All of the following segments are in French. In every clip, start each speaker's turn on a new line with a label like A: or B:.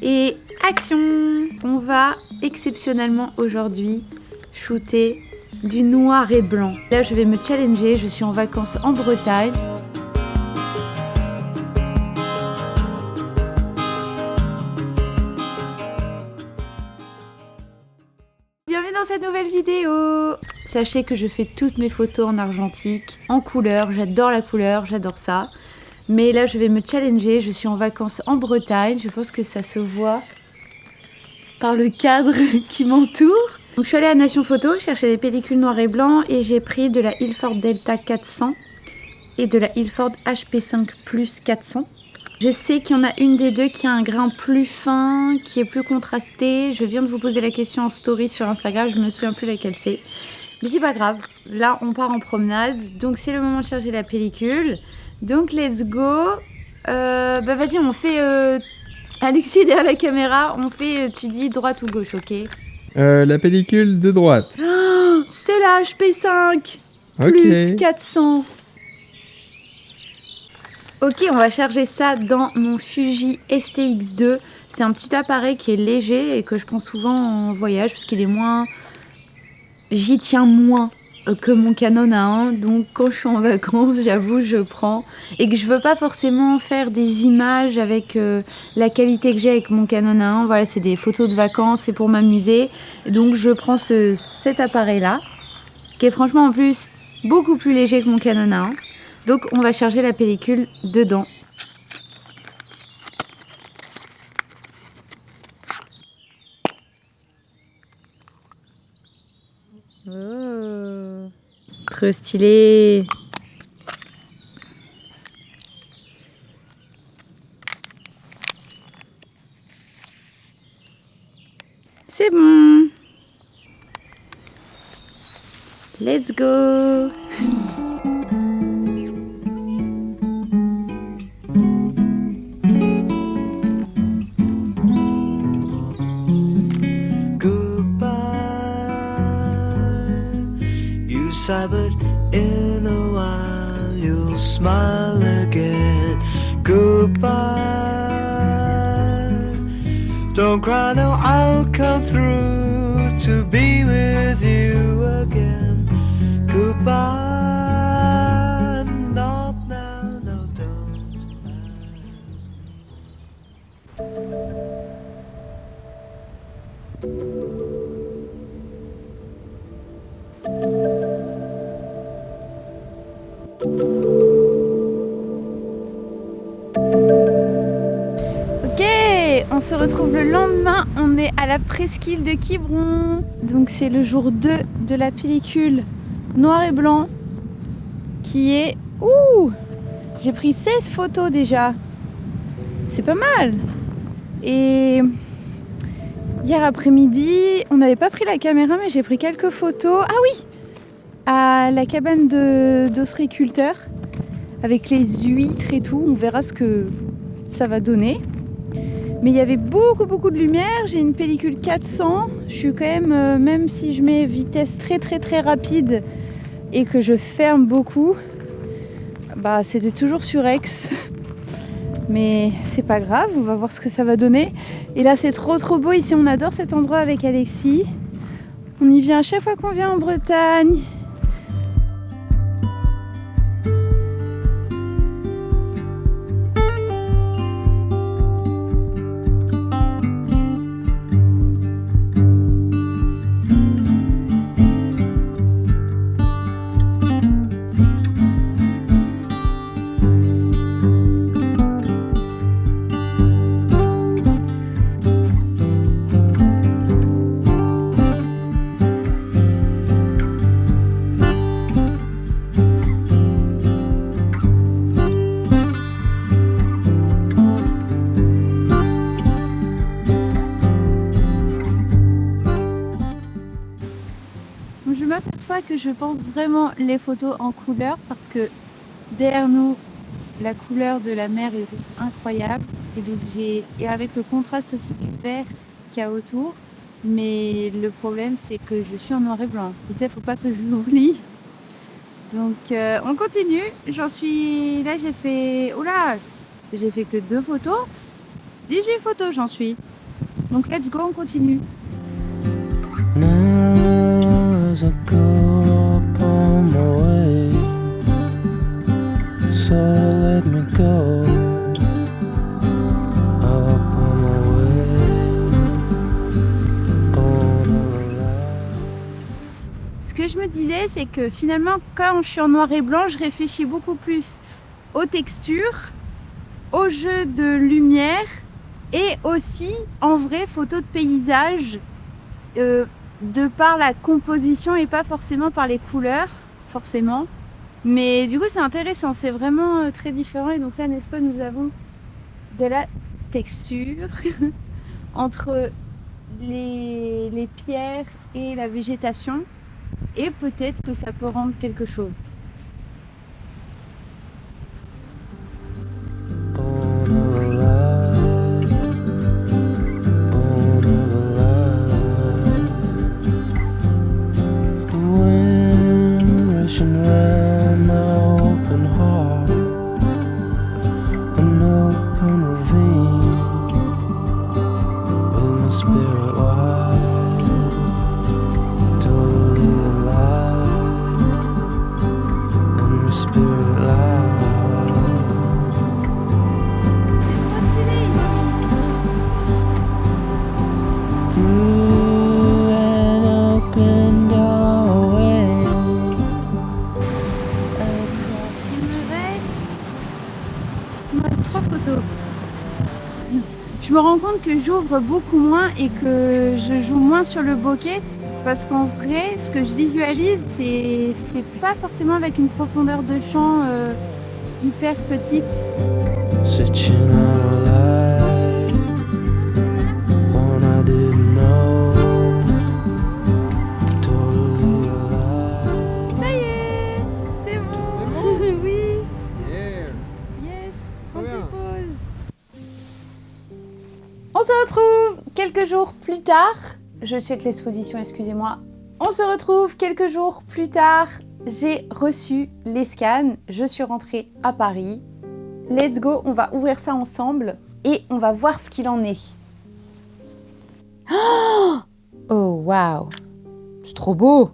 A: Et action! On va exceptionnellement aujourd'hui shooter du noir et blanc. Là je vais me challenger, je suis en vacances en Bretagne. Bienvenue dans cette nouvelle vidéo! Sachez que je fais toutes mes photos en argentique, en couleur, j'adore la couleur, j'adore ça. Mais là je vais me challenger, je suis en vacances en Bretagne, je pense que ça se voit par le cadre qui m'entoure. Donc je suis allée à Nation Photo chercher des pellicules noir et blanc et j'ai pris de la Ilford Delta 400 et de la Ilford HP5 Plus 400. Je sais qu'il y en a une des deux qui a un grain plus fin, qui est plus contrasté. Je viens de vous poser la question en story sur Instagram, je me souviens plus laquelle c'est. Mais c'est pas grave, là on part en promenade, donc c'est le moment de charger la pellicule. Donc let's go. Vas-y, on fait... Alexis est derrière la caméra, on fait, tu dis droite ou gauche, ok?
B: La pellicule de droite.
A: Oh, c'est la HP5
B: Ok.
A: plus 400. Ok, on va charger ça dans mon Fuji STX2. C'est un petit appareil qui est léger et que je prends souvent en voyage parce qu'il est moins... J'y tiens moins que mon Canon A1. Donc quand je suis en vacances, j'avoue, je prends. Et que je veux pas forcément faire des images avec la qualité que j'ai avec mon Canon A1. Voilà, c'est des photos de vacances, c'est pour m'amuser. Donc je prends cet appareil-là, qui est franchement en plus beaucoup plus léger que mon Canon A1. Donc on va charger la pellicule dedans. Oh, trop stylé. C'est bon. Let's go.
C: Sigh, but in a while you'll smile again. Goodbye. Don't cry now, I'll come through to be with you again. Goodbye. Not now, no, don't ask.
A: Ok, on se retrouve le lendemain, on est à la presqu'île de Quiberon. Donc c'est le jour 2 de la pellicule noir et blanc qui est... Ouh, j'ai pris 16 photos déjà. C'est pas mal. Et hier après-midi, on n'avait pas pris la caméra mais j'ai pris quelques photos. Ah oui, à la cabane d'ostréiculteurs avec les huîtres et tout. On verra ce que ça va donner. Mais il y avait beaucoup de lumière. J'ai une pellicule 400. Je suis quand même, même si je mets vitesse très rapide et que je ferme beaucoup, bah c'était toujours sur X. Mais c'est pas grave, on va voir ce que ça va donner. Et là c'est trop beau ici, on adore cet endroit avec Alexis. On y vient à chaque fois qu'on vient en Bretagne. Je m'aperçois que je pense vraiment les photos en couleur parce que derrière nous, la couleur de la mer est juste incroyable. Et donc et avec le contraste aussi du vert qu'il y a autour. Mais le problème, c'est que je suis en noir et blanc. Et ça, il ne faut pas que je l'oublie. Donc, on continue. J'en suis... Là, j'ai fait... Oula! J'ai fait que 2 photos. 18 photos, j'en suis. Donc let's go, on continue.
C: Now as I go upon my way, so let me go upon my way, born of a lie.
A: Ce que je me disais, c'est que finalement, quand je suis en noir et blanc, je réfléchis beaucoup plus aux textures, au jeu de lumière et aussi, en vrai, photos de paysage, de par la composition et pas forcément par les couleurs, forcément. Mais du coup, c'est intéressant, c'est vraiment très différent. Et donc là, n'est-ce pas, nous avons de la texture entre les pierres et la végétation. Et peut-être que ça peut rendre quelque chose.
C: Born of a lie, born of a lie. The wind rushing round my open heart, an open ravine with my spirit wide, totally alive, and my spirit light. Through an open doorway, across
A: Il me reste 3 photos. Je me rends compte que j'ouvre beaucoup moins et que je joue moins sur le bokeh parce qu'en vrai, ce que je visualise, c'est pas forcément avec une profondeur de champ hyper petite.
C: switching on a light, one I didn't know, totally alive.
A: Ça y est, c'est bon. Oui,
B: Yeah.
A: yes,
B: Trop bien.
A: 36 pauses. On se retrouve quelques jours plus tard. Je check l'exposition, excusez-moi. On se retrouve quelques jours plus tard. J'ai reçu les scans. Je suis rentrée à Paris. Let's go, on va ouvrir ça ensemble et on va voir ce qu'il en est. Oh waouh, c'est trop beau.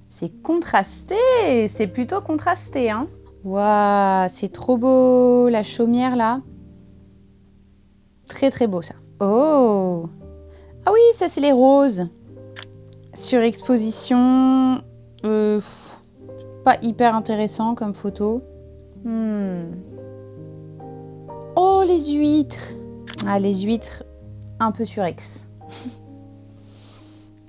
A: C'est contrasté, c'est plutôt contrasté, hein. Waouh, c'est trop beau, la chaumière là. Très très beau ça. Oh, ah oui, ça c'est les roses. Sur exposition, pas hyper intéressant comme photo. Oh, les huîtres. Ah, les huîtres, un peu surex.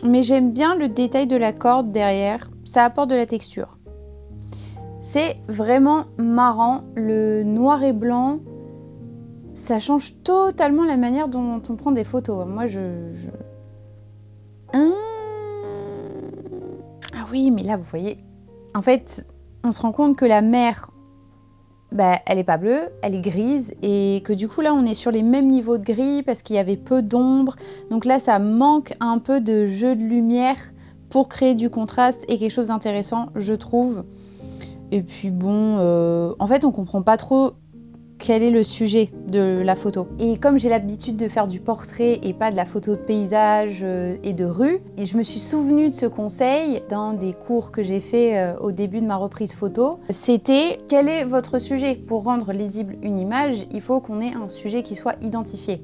A: Mais j'aime bien le détail de la corde derrière. Ça apporte de la texture. C'est vraiment marrant. Le noir et blanc, ça change totalement la manière dont on prend des photos. Moi, Ah oui, mais là, vous voyez... En fait, on se rend compte que la mer... elle est pas bleue, elle est grise et que du coup là on est sur les mêmes niveaux de gris parce qu'il y avait peu d'ombre. Donc là ça manque un peu de jeu de lumière pour créer du contraste et quelque chose d'intéressant, je trouve. Et puis bon, en fait on comprend pas trop quel est le sujet de la photo. Et comme j'ai l'habitude de faire du portrait et pas de la photo de paysage et de rue, et je me suis souvenue de ce conseil dans des cours que j'ai fait au début de ma reprise photo, c'était quel est votre sujet? Pour rendre lisible une image, il faut qu'on ait un sujet qui soit identifié.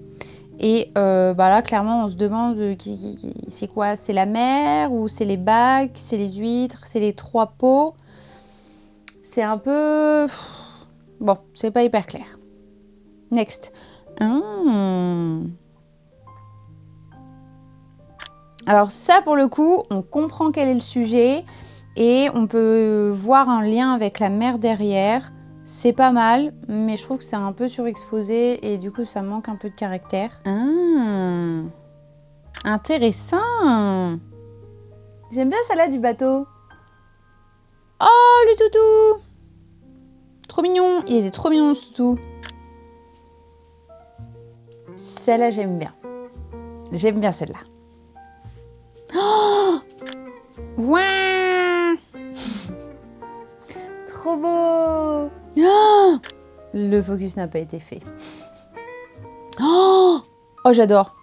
A: Et là, clairement, on se demande c'est quoi? C'est la mer ou c'est les bacs? C'est les huîtres? C'est les 3 pots? C'est un peu... Bon, c'est pas hyper clair. Next. Alors ça, pour le coup, on comprend quel est le sujet et on peut voir un lien avec la mer derrière. C'est pas mal, mais je trouve que c'est un peu surexposé et du coup, ça manque un peu de caractère. Intéressant. J'aime bien celle-là du bateau. Oh, le toutou! Trop mignon, il était trop mignon ce toutou. Celle-là, j'aime bien. J'aime bien celle-là. Oh, ouais. Trop beau. Oh, le focus n'a pas été fait. Oh, Oh, j'adore.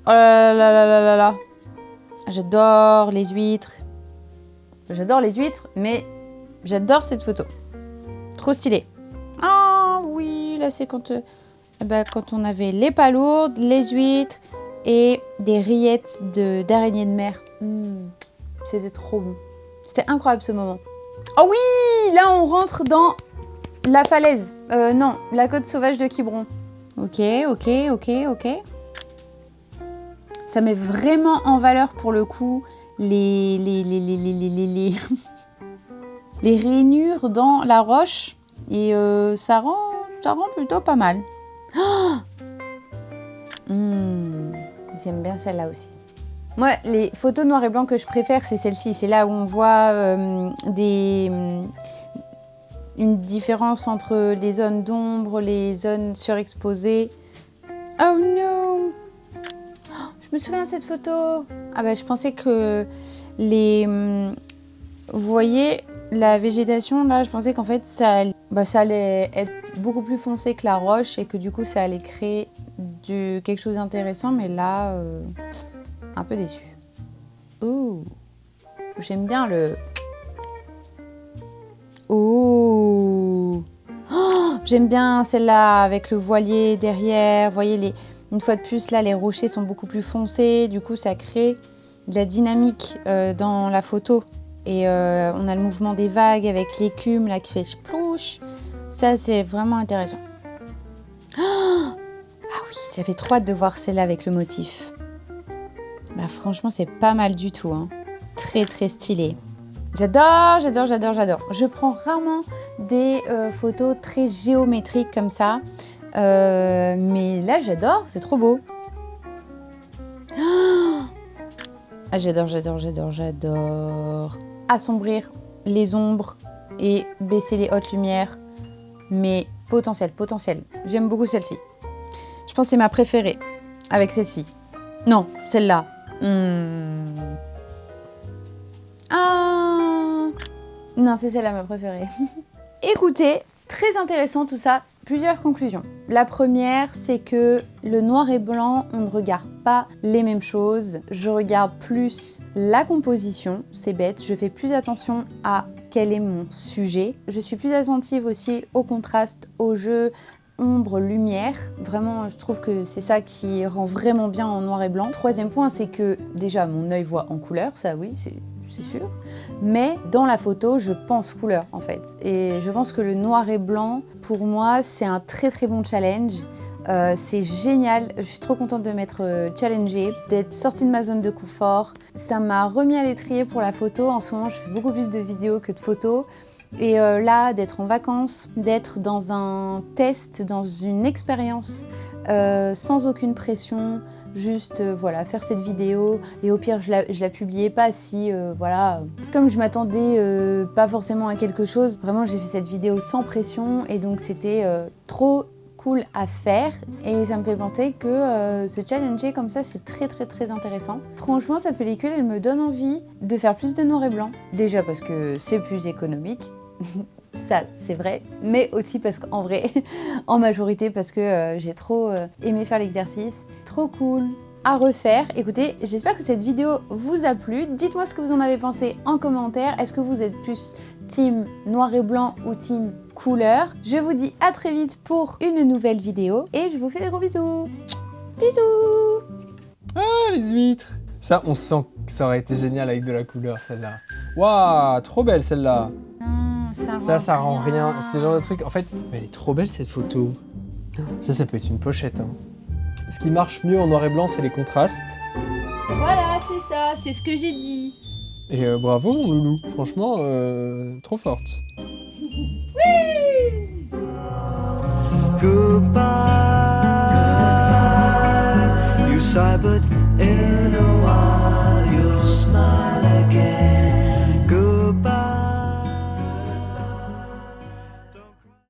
A: Oh là là là là là là. J'adore les huîtres. J'adore les huîtres, mais j'adore cette photo. Trop stylé. Ah oui, là c'est quand on avait les palourdes, les huîtres et des rillettes d'araignées de mer. C'était trop bon. C'était incroyable ce moment. Oh oui, là on rentre dans la falaise. Non, la côte sauvage de Quiberon. Ok. Ça met vraiment en valeur pour le coup les rainures dans la roche et ça rend plutôt pas mal. Oh j'aime bien celle-là aussi. Moi, les photos noir et blanc que je préfère, c'est celle-ci. C'est là où on voit une différence entre les zones d'ombre, les zones surexposées. Oh non! Je me souviens de cette photo. Ah bah je pensais que vous voyez la végétation là, je pensais qu'en fait ça allait être beaucoup plus foncé que la roche et que du coup ça allait créer quelque chose d'intéressant, mais là un peu déçu. Ouh, j'aime bien le. Oh, j'aime bien celle-là avec le voilier derrière. Vous voyez une fois de plus, là, les rochers sont beaucoup plus foncés. Du coup, ça crée de la dynamique dans la photo. Et on a le mouvement des vagues avec l'écume là qui fait splouche. Ça, c'est vraiment intéressant. Ah oui, j'avais trop hâte de voir celle-là avec le motif. Bah, franchement, c'est pas mal du tout. Hein. Très, très stylé. J'adore. Je prends rarement des photos très géométriques comme ça. Mais là, j'adore, c'est trop beau. Ah, j'adore. Assombrir les ombres et baisser les hautes lumières. Mais potentiel. J'aime beaucoup celle-ci. Je pense que c'est ma préférée avec celle-ci. Non, celle-là. Ah non, c'est celle-là ma préférée. Écoutez, très intéressant tout ça. Plusieurs conclusions. La première, c'est que le noir et blanc, on ne regarde pas les mêmes choses. Je regarde plus la composition, c'est bête. Je fais plus attention à quel est mon sujet. Je suis plus attentive aussi au contraste, au jeu, ombre, lumière. Vraiment, je trouve que c'est ça qui rend vraiment bien en noir et blanc. Troisième point, c'est que déjà, mon œil voit en couleur, ça oui, c'est sûr. Mais dans la photo, je pense couleur en fait. Et je pense que le noir et blanc, pour moi, c'est un très très bon challenge. C'est génial, je suis trop contente de m'être challengée, d'être sortie de ma zone de confort. Ça m'a remis à l'étrier pour la photo. En ce moment, je fais beaucoup plus de vidéos que de photos. Et là, d'être en vacances, d'être dans un test, dans une expérience, sans aucune pression, juste voilà, faire cette vidéo et au pire je la publiais pas si voilà, comme je m'attendais pas forcément à quelque chose, vraiment j'ai fait cette vidéo sans pression et donc c'était trop cool à faire et ça me fait penser que se challenger comme ça c'est très très très intéressant. Franchement cette pellicule elle me donne envie de faire plus de noir et blanc, déjà parce que c'est plus économique. Ça, c'est vrai, mais aussi parce qu'en vrai, en majorité, parce que j'ai trop aimé faire l'exercice. Trop cool à refaire. Écoutez, j'espère que cette vidéo vous a plu. Dites-moi ce que vous en avez pensé en commentaire. Est-ce que vous êtes plus team noir et blanc ou team couleur? Je vous dis à très vite pour une nouvelle vidéo et je vous fais des gros bisous. Bisous.
B: Ah, les huîtres! Ça, on sent que ça aurait été génial avec de la couleur, celle-là. Waouh, trop belle, celle-là! Ça rend rien. C'est le genre de truc. En fait, mais elle est trop belle cette photo. Ça peut être une pochette. Hein. Ce qui marche mieux en noir et blanc, c'est les contrastes.
A: Voilà, c'est ça, c'est ce que j'ai dit.
B: Et bravo, mon loulou. Franchement, trop forte.
A: Oui.
C: Goodbye. You sigh, but in a while you'll smile again.